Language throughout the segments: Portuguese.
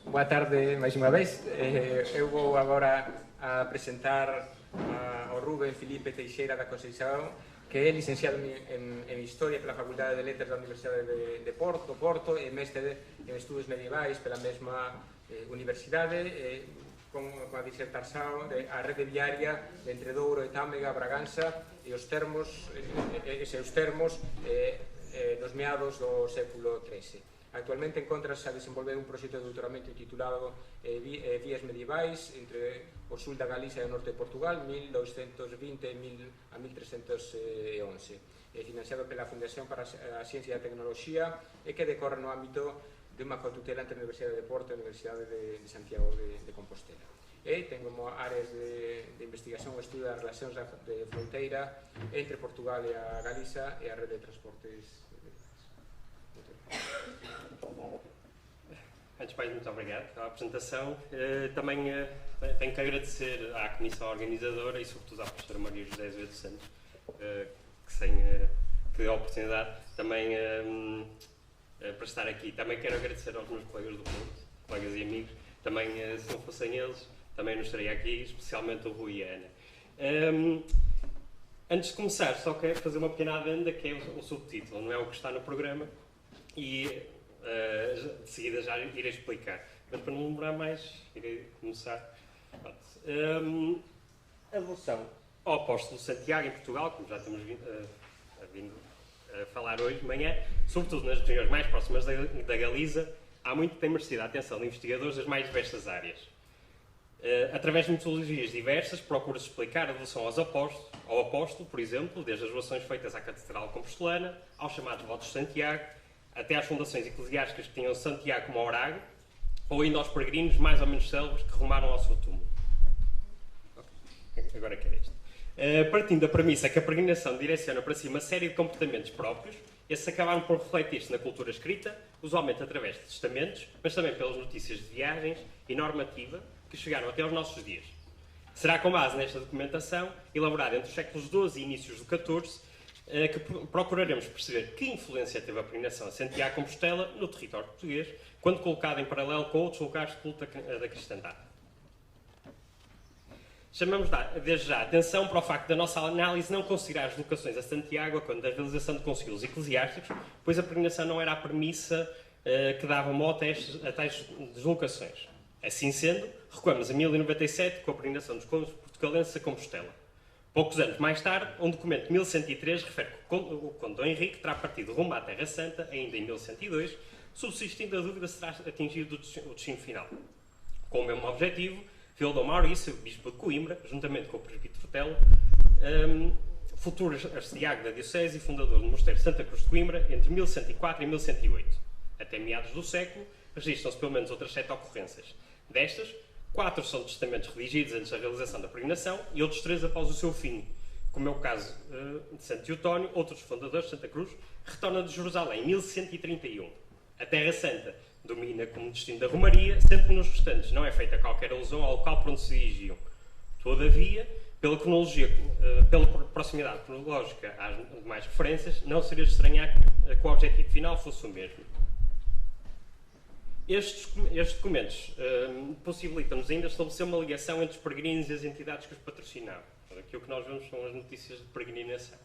Boa tarde máis unha vez. Eu vou agora a presentar ao Rubén Filipe Teixeira da Conceição, que é licenciado en Historia pela Facultade de Letras da Universidade de Porto e mestre en Estudos Medievais pela mesma universidade, con a disertación de a rede viaria de entre Douro e Támega, Bragança e os termos, eses termos nos meados do século XIII. Actualmente encontrase a desenvolver un proxecto de doutoramento titulado Vías medievais entre o sul da Galicia e o norte de Portugal, 1220 a 1311, financiado pela Fundación para a Ciencia e a Tecnoloxía e que decorre no ámbito de unha cotutela entre a Universidade de Porto e a Universidade de Santiago de Compostela. E ten como áreas de investigación o estudo das relacións de fronteira entre Portugal e a Galiza e a rede de transportes. Antes de mais, muito obrigado pela apresentação. Também tenho que agradecer à Comissão Organizadora e, sobretudo, à professora Maria José Azevedo Santos, que deu a oportunidade também para estar aqui. Também quero agradecer aos meus colegas do Porto, colegas e amigos. Também, se não fossem eles, também não estaria aqui, especialmente o Rui e a Ana. Antes de começar, só quero fazer uma pequena adenda, que é o subtítulo, não é o que está no programa, e de seguida já irei explicar. Mas para não demorar mais, irei começar. A devoção ao apóstolo Santiago em Portugal, como já temos vindo a falar hoje de manhã, sobretudo nas regiões mais próximas da Galiza, há muito que tem merecido a atenção de investigadores das mais diversas áreas. Através de metodologias diversas, procura-se explicar a devoção ao apóstolo, por exemplo, desde as devoções feitas à Catedral Compostelana, aos chamados votos de Santiago, até às fundações eclesiásticas que tinham Santiago como orago, ou ainda aos peregrinos mais ou menos célebres que rumaram ao seu túmulo. Agora quero isto. Partindo da premissa que a peregrinação direciona para si uma série de comportamentos próprios, esses acabaram por refletir-se na cultura escrita, usualmente através de testamentos, mas também pelas notícias de viagens e normativa que chegaram até aos nossos dias. Será com base nesta documentação, elaborada entre os séculos XII e inícios do XIV, que procuraremos perceber que influência teve a peregrinação a Santiago de Compostela no território português, quando colocada em paralelo com outros lugares de culto da cristandade. Chamamos desde já a atenção para o facto da nossa análise não considerar as locações a Santiago quando da realização de concílios eclesiásticos, pois a peregrinação não era a premissa que dava mote a tais deslocações. Assim sendo, recuamos a 1097 com a peregrinação dos condes portugalenses a Compostela. Poucos anos mais tarde, um documento de 1103 refere que o conde Dom Henrique terá partido rumo à Terra Santa, ainda em 1102, subsistindo a dúvida se terá atingido o destino final. Com o mesmo objetivo, viu Dom Maurício, bispo de Coimbra, juntamente com o presbítero Telo, futuro arcediago da diocese e fundador do mosteiro Santa Cruz de Coimbra, entre 1104 e 1108. Até meados do século, registram-se pelo menos outras 7 ocorrências. Destas, 4 são testamentos redigidos antes da realização da peregrinação e outros 3 após o seu fim, como é o caso de Santo Teotónio, outro dos fundadores de Santa Cruz, que retorna de Jerusalém em 1131. A Terra Santa domina como destino da Romaria, sendo que nos restantes não é feita qualquer alusão ao local por onde se dirigiam. Todavia, pela proximidade cronológica às demais referências, não seria de estranhar que o objetivo final fosse o mesmo. Estes documentos possibilitam-nos ainda estabelecer uma ligação entre os peregrinos e as entidades que os patrocinavam. Aqui o que nós vemos são as notícias de peregrinação.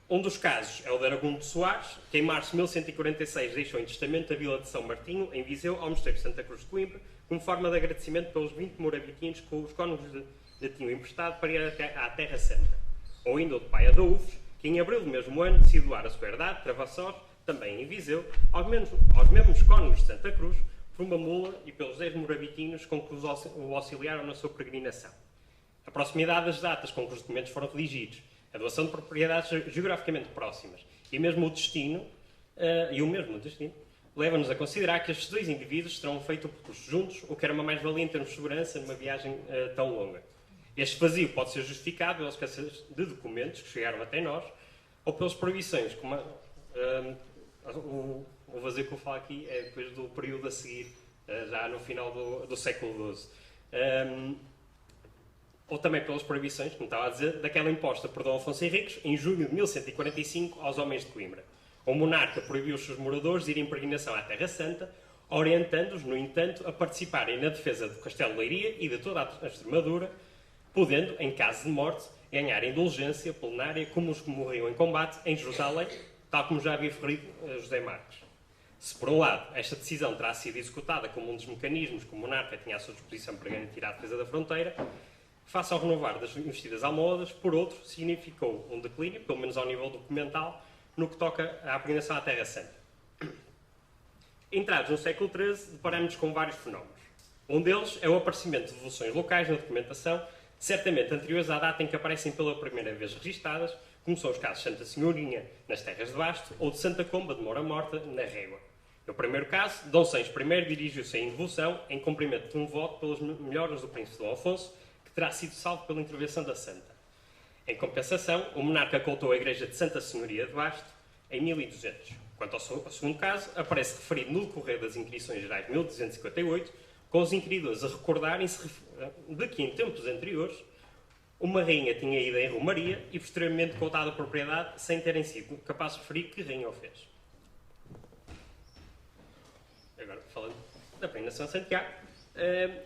Um dos casos é o de Aragão de Soares, que em março de 1146 deixou em testamento a vila de São Martinho, em Viseu, ao mosteiro de Santa Cruz de Coimbra, como forma de agradecimento pelos 20 morabitinos que os cônegos lhe tinham emprestado para ir à Terra Santa. Ou ainda o de Pai Adolfos, que em abril do mesmo ano decidiu doar a sua herdade, Travassós, também em Viseu, aos mesmos cônegos de Santa Cruz, por uma mula e pelos 10 morabitinos com que o auxiliaram na sua peregrinação. A proximidade das datas com que os documentos foram redigidos, a doação de propriedades geograficamente próximas e mesmo o destino, leva-nos a considerar que estes 2 indivíduos terão feito o percurso juntos, o que era uma mais-valia em termos de segurança numa viagem tão longa. Este vazio pode ser justificado pela escassez de documentos que chegaram até nós, ou pelas proibições, como o vazio que eu falo aqui é depois do período a seguir, já no final do século XII. Ou também pelas proibições, como estava a dizer, daquela imposta por Dom Afonso Henriques, em junho de 1145, aos homens de Coimbra. O monarca proibiu os seus moradores de irem em peregrinação à Terra Santa, orientando-os, no entanto, a participarem na defesa do Castelo de Leiria e de toda a Extremadura, podendo, em caso de morte, ganhar indulgência plenária como os que morriam em combate em Jerusalém, tal como já havia referido José Marques. Se, por um lado, esta decisão terá sido executada como um dos mecanismos que o monarca tinha à sua disposição para garantir a defesa da fronteira, face ao renovar das investidas almohadas, por outro, significou um declínio, pelo menos ao nível documental, no que toca à peregrinação à Terra Santa. Entrados no século XIII, deparamos com vários fenómenos. Um deles é o aparecimento de devoluções locais na documentação, certamente anteriores à data em que aparecem pela primeira vez registadas, como são os casos de Santa Senhorinha, nas Terras de Basto, ou de Santa Comba de Moura Morta, na Régua. No primeiro caso, Dom Sancho I dirigiu-se em devolução em cumprimento de um voto pelas melhoras do príncipe Dom Afonso, que terá sido salvo pela intervenção da Santa. Em compensação, o monarca cultou a igreja de Santa Senhoria de Basto em 1200. Quanto ao segundo caso, aparece referido no decorrer das Inquirições Gerais de 1258, com os inquiridores a recordarem-se de que, em tempos anteriores, uma rainha tinha ido em Romaria e posteriormente contado a propriedade sem terem sido capazes de referir que rainha o fez. Agora, falando da peregrinação a Santiago,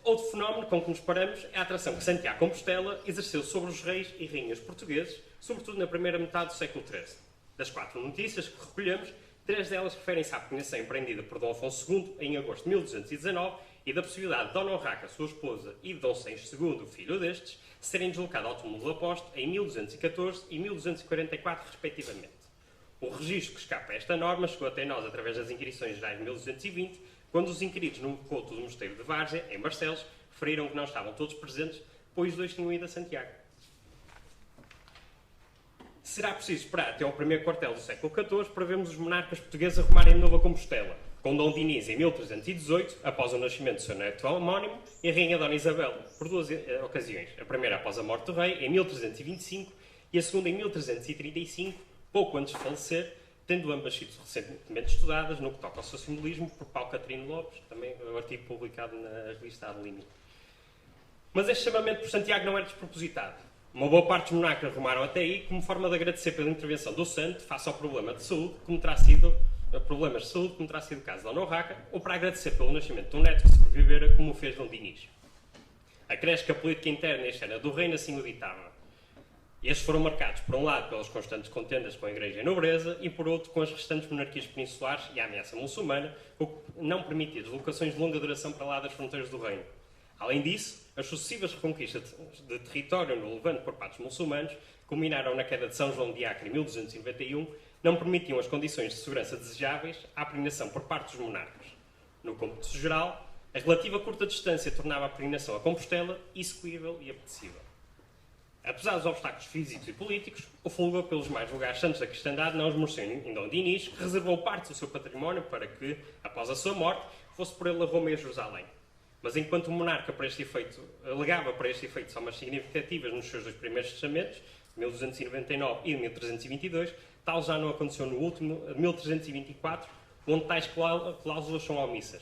outro fenómeno com que nos paramos é a atração que Santiago Compostela exerceu sobre os reis e rainhas portugueses, sobretudo na primeira metade do século XIII. Das 4 notícias que recolhemos, 3 delas referem-se à peregrinação empreendida por Dom Afonso II em agosto de 1219 e da possibilidade de Dona Urraca, sua esposa, e de Dom Sancho II, filho destes, serem deslocados ao túmulo do apóstolo em 1214 e 1244, respectivamente. O registro que escapa a esta norma chegou até nós através das Inquirições Gerais de 1220, quando os inquiridos no couto do mosteiro de Várzea, em Barcelos, referiram que não estavam todos presentes, pois os dois tinham ido a Santiago. Será preciso esperar até ao primeiro quartel do século XIV para vermos os monarcas portugueses arrumarem de novo a Compostela, com Dom Dinis em 1318, após o nascimento do seu neto homónimo, e a Rainha Dona Isabel, por 2 ocasiões. A primeira após a morte do rei, em 1325, e a segunda em 1335, pouco antes de falecer, tendo ambas sido recentemente estudadas no que toca ao seu simbolismo por Paulo Catarino Lopes, também o artigo publicado na revista Adelini. Mas este chamamento por Santiago não era despropositado. Uma boa parte dos monarcas rumaram até aí como forma de agradecer pela intervenção do santo face ao problema de saúde, como terá sido o caso de Dona Urraca, ou para agradecer pelo nascimento de um neto que sobrevivera, como o fez Dom Dinis. Acresce que a política interna e externa do reino assim o ditava. Estes foram marcados, por um lado, pelas constantes contendas com a Igreja e a nobreza, e por outro, com as restantes monarquias peninsulares e a ameaça muçulmana, o que não permitia deslocações de longa duração para lá das fronteiras do reino. Além disso, as sucessivas reconquistas de território no Levante por parte dos muçulmanos, culminaram na queda de São João de Acre em 1291, não permitiam as condições de segurança desejáveis à peregrinação por parte dos monarcas. No cômputo geral, a relativa curta distância tornava a peregrinação a Compostela execuível e apetecível. Apesar dos obstáculos físicos e políticos, o fulgor pelos mais vulgares santos da cristandade não esmoreceu em Dom Dinis, que reservou parte do seu património para que, após a sua morte, fosse por ele a Roma e a Jerusalém. Mas enquanto o monarca alegava para este efeito somas significativas nos seus 2 primeiros testamentos, 1299 e 1322, tal já não aconteceu no último, 1324, onde tais cláusulas são omissas.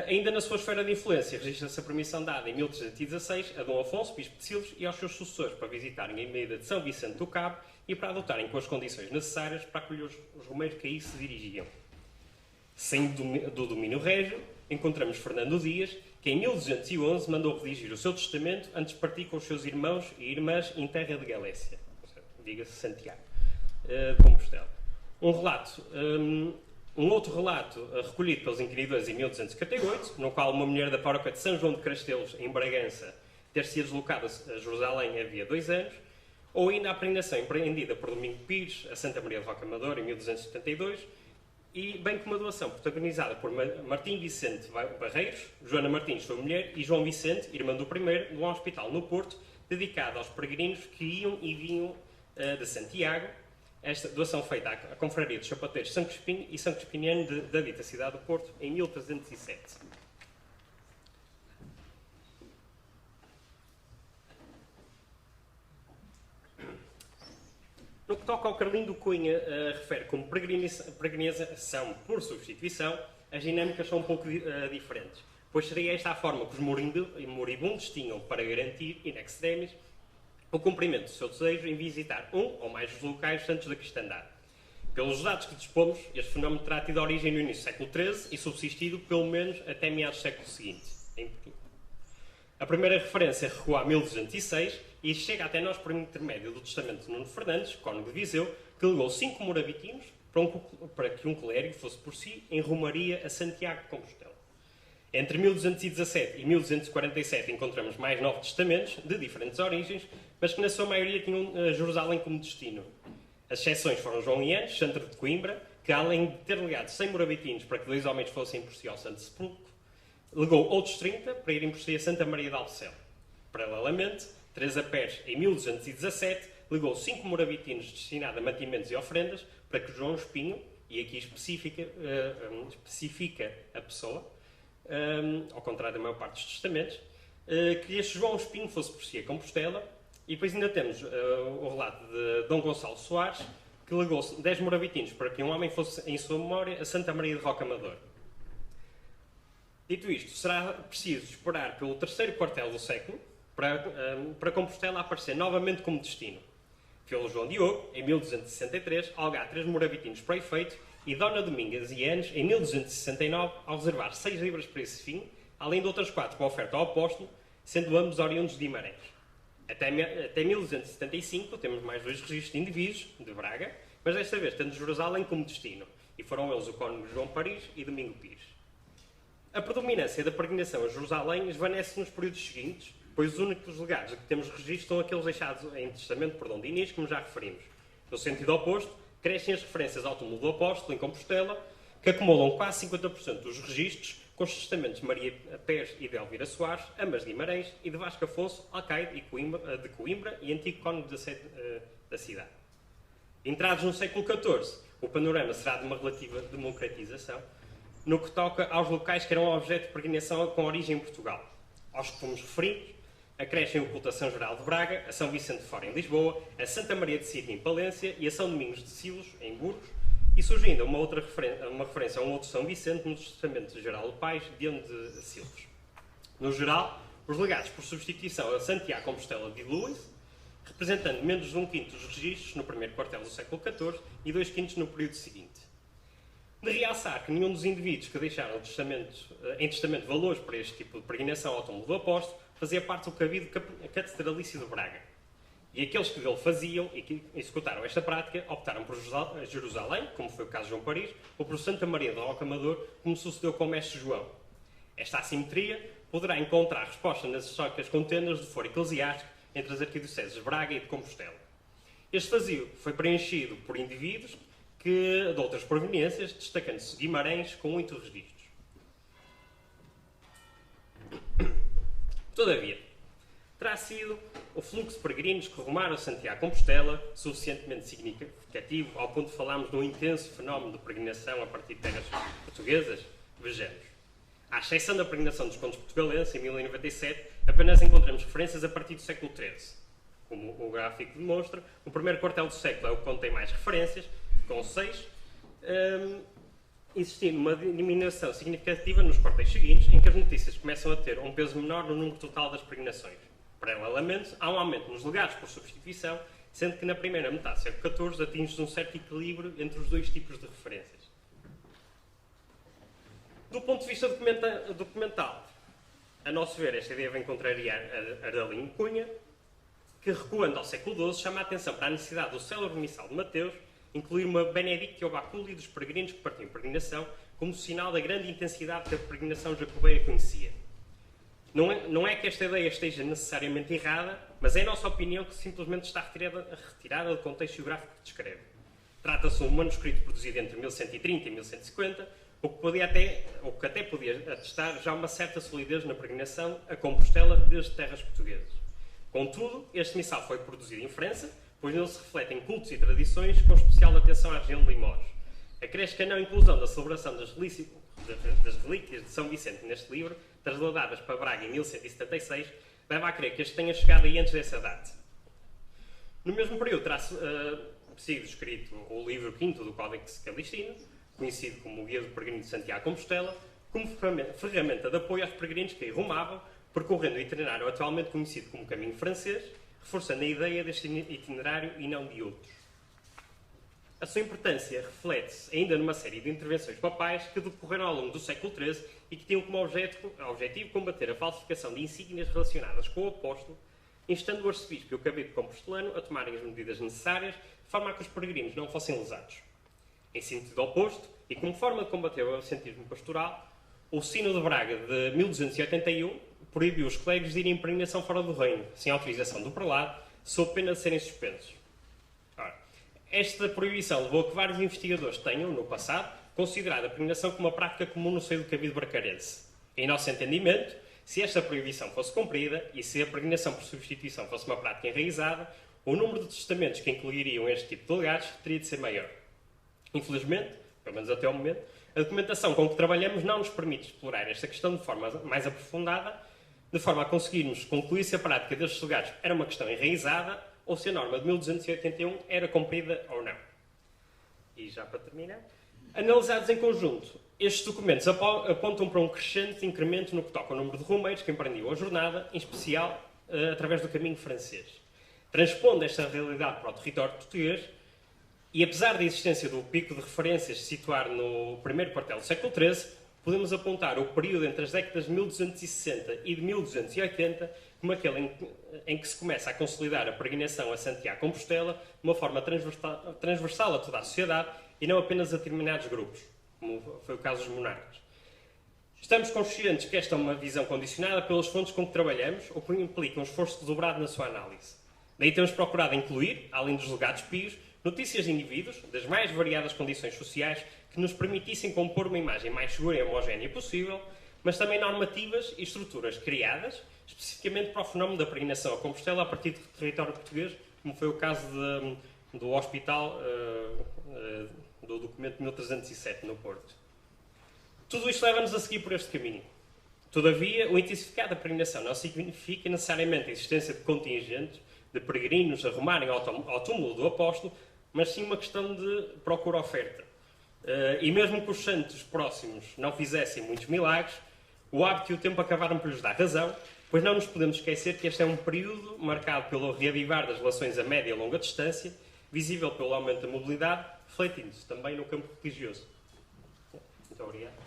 Ainda na sua esfera de influência, registra-se a permissão dada em 1316 a Dom Afonso, bispo de Silos, e aos seus sucessores para visitarem a medida de São Vicente do Cabo e para adotarem com as condições necessárias para acolher os romeiros que aí se dirigiam. Saindo do domínio régio, encontramos Fernando Dias, que em 1211 mandou redigir o seu testamento antes de partir com os seus irmãos e irmãs em terra de Galécia, diga-se Santiago, de Compostela. Um outro relato recolhido pelos inquiridores em 1258, no qual uma mulher da paróquia de São João de Castelos, em Bragança, ter-se deslocado a Jerusalém havia 2 anos, ou ainda a peregrinação empreendida por Domingo Pires a Santa Maria de Rocamadouro em 1272, e bem como a doação protagonizada por Martim Vicente Barreiros, Joana Martins, sua mulher, e João Vicente, irmã do primeiro, de um hospital no Porto, dedicado aos peregrinos que iam e vinham de Santiago. Esta doação feita à Confraria dos Sapateiros São Crispim e São Crispiniano da dita cidade do Porto, em 1307. No que toca ao Carlindo Cunha, refere como peregrinação por substituição, as dinâmicas são um pouco diferentes, pois seria esta a forma que os moribundos tinham para garantir, in extremis, o cumprimento do seu desejo em visitar um ou mais dos locais santos da cristandade. Pelos dados que dispomos, este fenómeno terá tido origem no início do século XIII e subsistido pelo menos até meados do século seguinte, em Portugal. A primeira referência recua a 1206 e chega até nós por intermédio do testamento de Nuno Fernandes, cônego de Viseu, que legou 5 morabitinos para que um clérigo fosse por si em romaria a Santiago de Compostela. Entre 1217 e 1247 encontramos mais 9 testamentos, de diferentes origens, mas que na sua maioria tinham Jerusalém como destino. As exceções foram João Ianes, santo de Coimbra, que além de ter legado 100 morabitinos para que 2 homens fossem por si ao Santo Sepulcro, legou outros 30 para irem por si a Santa Maria de Alceu. Paralelamente, Teresa Pérez, em 1217, legou 5 morabitinos destinados a mantimentos e ofrendas para que João Espinho, e aqui especifica a pessoa, ao contrário da maior parte dos testamentos, que este João Espinho fosse por si a Compostela. E depois ainda temos o relato de Dom Gonçalo Soares, que legou 10 morabitinos para que um homem fosse, em sua memória, a Santa Maria de Rocamadour. Dito isto, será preciso esperar pelo terceiro quartel do século para Compostela aparecer novamente como destino. Pelo João Diogo, em 1263, algar 3 morabitinos para o efeito, e Dona Domingas e Anes, em 1269, ao reservar 6 libras para esse fim, além de outras 4 com oferta ao apóstolo, sendo ambos oriundos de Guimarães. Até 1275 temos mais 2 registros de indivíduos, de Braga, mas desta vez tendo Jerusalém como destino, e foram eles o cônego João Paris e Domingo Pires. A predominância da peregrinação a Jerusalém esvanece nos períodos seguintes, pois os únicos legados que temos registro são aqueles deixados em testamento por Dom Dinis, como já referimos. No sentido oposto, crescem as referências ao túmulo do Apóstolo, em Compostela, que acumulam quase 50% dos registros, com os testamentos de Maria Pérez e de Elvira Soares, ambas de Guimarães, e de Vasco Afonso, alcaide de Coimbra e antigo cônego da cidade. Entrados no século XIV, o panorama será de uma relativa democratização, no que toca aos locais que eram objeto de peregrinação com origem em Portugal. Aos que fomos referidos, acrescem o culto a São Geraldo de Braga, a São Vicente de Fora em Lisboa, a Santa Maria de Sítio em Palência e a São Domingos de Silos em Burgos, e surge ainda uma referência a um outro São Vicente no testamento de Geraldo Paes, de onde Silves. No geral, os legados por substituição a Santiago Compostela de Lewis, representando menos de 1/5 dos registros no primeiro quartel do século XIV e 2/5 no período seguinte. De realçar que nenhum dos indivíduos que deixaram em testamento valores para este tipo de peregrinação ao túmulo do Apóstolo fazia parte do cabido catedralício de Braga. E aqueles que dele faziam e que executaram esta prática optaram por Jerusalém, como foi o caso de João Paris, ou por Santa Maria de Rocamadour, como sucedeu com o mestre João. Esta assimetria poderá encontrar resposta nas históricas contendas de foro eclesiástico entre as arquidioceses de Braga e de Compostela. Este vazio foi preenchido por indivíduos de outras proveniências, destacando-se Guimarães com 8 registros. Todavia, terá sido o fluxo de peregrinos que rumaram a Santiago Compostela suficientemente significativo ao ponto de falarmos de um intenso fenómeno de peregrinação a partir de terras portuguesas? Vejamos. À exceção da peregrinação dos contos portugalenses, em 1097, apenas encontramos referências a partir do século XIII. Como o gráfico demonstra, o primeiro quartel do século é o que contém mais referências, com 6, existindo uma diminuição significativa nos quartéis seguintes, em que as notícias começam a ter um peso menor no número total das peregrinações. Paralelamente, há um aumento nos legados por substituição, sendo que na primeira metade do século XIV atinge-se um certo equilíbrio entre os 2 tipos de referências. Do ponto de vista documental, a nosso ver, esta ideia vem contrariar a Ardalinho Cunha, que, recuando ao século XII, chama a atenção para a necessidade do célebre missal de Mateus incluir uma Benedictio Baculi dos peregrinos que partiam em peregrinação como sinal da grande intensidade que a peregrinação jacobeia conhecia. Não é que esta ideia esteja necessariamente errada, mas é a nossa opinião que simplesmente está retirada do contexto geográfico que descreve. Trata-se de um manuscrito produzido entre 1130 e 1150, o que até podia atestar já uma certa solidez na peregrinação a Compostela desde terras portuguesas. Contudo, este missal foi produzido em França, pois nele se refletem cultos e tradições com especial atenção à região de Limoges. Acresce que a não inclusão da celebração das relíquias de São Vicente neste livro, trasladadas para Braga em 1176, leva a crer que este tenha chegado aí antes dessa data. No mesmo período terá sido escrito o livro V do Códex Calixtino, conhecido como o Guia do Peregrino de Santiago Compostela, como ferramenta de apoio aos peregrinos que aí rumavam, percorrendo o itinerário atualmente conhecido como Caminho Francês, reforçando a ideia deste itinerário e não de outros. A sua importância reflete-se ainda numa série de intervenções papais que decorreram ao longo do século XIII e que tinham como objetivo combater a falsificação de insígnias relacionadas com o apóstolo, instando o arcebispo e o cabildo compostelano a tomarem as medidas necessárias de forma a que os peregrinos não fossem lesados. Em sentido oposto, e como forma de combater o absentismo pastoral, o Sino de Braga de 1281 proibiu os clérigos de irem em peregrinação fora do reino, sem autorização do prelado, sob pena de serem suspensos. Ora, esta proibição levou a que vários investigadores tenham, no passado, considerado a peregrinação como uma prática comum no seio do cabildo bracarense. Em nosso entendimento, se esta proibição fosse cumprida e se a peregrinação por substituição fosse uma prática enraizada, o número de testamentos que incluiriam este tipo de legados teria de ser maior. Infelizmente, pelo menos até ao momento, a documentação com que trabalhamos não nos permite explorar esta questão de forma mais aprofundada, de forma a conseguirmos concluir se a prática destes legados era uma questão enraizada ou se a norma de 1281 era cumprida ou não. E já para terminar, analisados em conjunto, estes documentos apontam para um crescente incremento no que toca ao número de romeiros que emprendiam a jornada, em especial através do caminho francês. Transpondo esta realidade para o território português, e apesar da existência do pico de referências se situar no primeiro quartel do século XIII, podemos apontar o período entre as décadas de 1260 e de 1280 como aquele em que se começa a consolidar a peregrinação a Santiago de Compostela de uma forma transversal a toda a sociedade e não apenas a determinados grupos, como foi o caso dos monarcas. Estamos conscientes que esta é uma visão condicionada pelas fontes com que trabalhamos ou que implica um esforço dobrado na sua análise. Daí temos procurado incluir, além dos legados pios, notícias de indivíduos, das mais variadas condições sociais, que nos permitissem compor uma imagem mais segura e homogénea possível, mas também normativas e estruturas criadas, especificamente para o fenómeno da peregrinação a Compostela a partir do território português, como foi o caso do hospital do documento 1307, no Porto. Tudo isto leva-nos a seguir por este caminho. Todavia, o intensificado da peregrinação não significa necessariamente a existência de contingentes de peregrinos a rumarem ao túmulo do apóstolo, mas sim uma questão de procura-oferta. E mesmo que os santos próximos não fizessem muitos milagres, o hábito e o tempo acabaram por lhes dar razão, pois não nos podemos esquecer que este é um período marcado pelo reavivar das relações a média e longa distância, visível pelo aumento da mobilidade, refletindo-se também no campo religioso. Muito obrigado.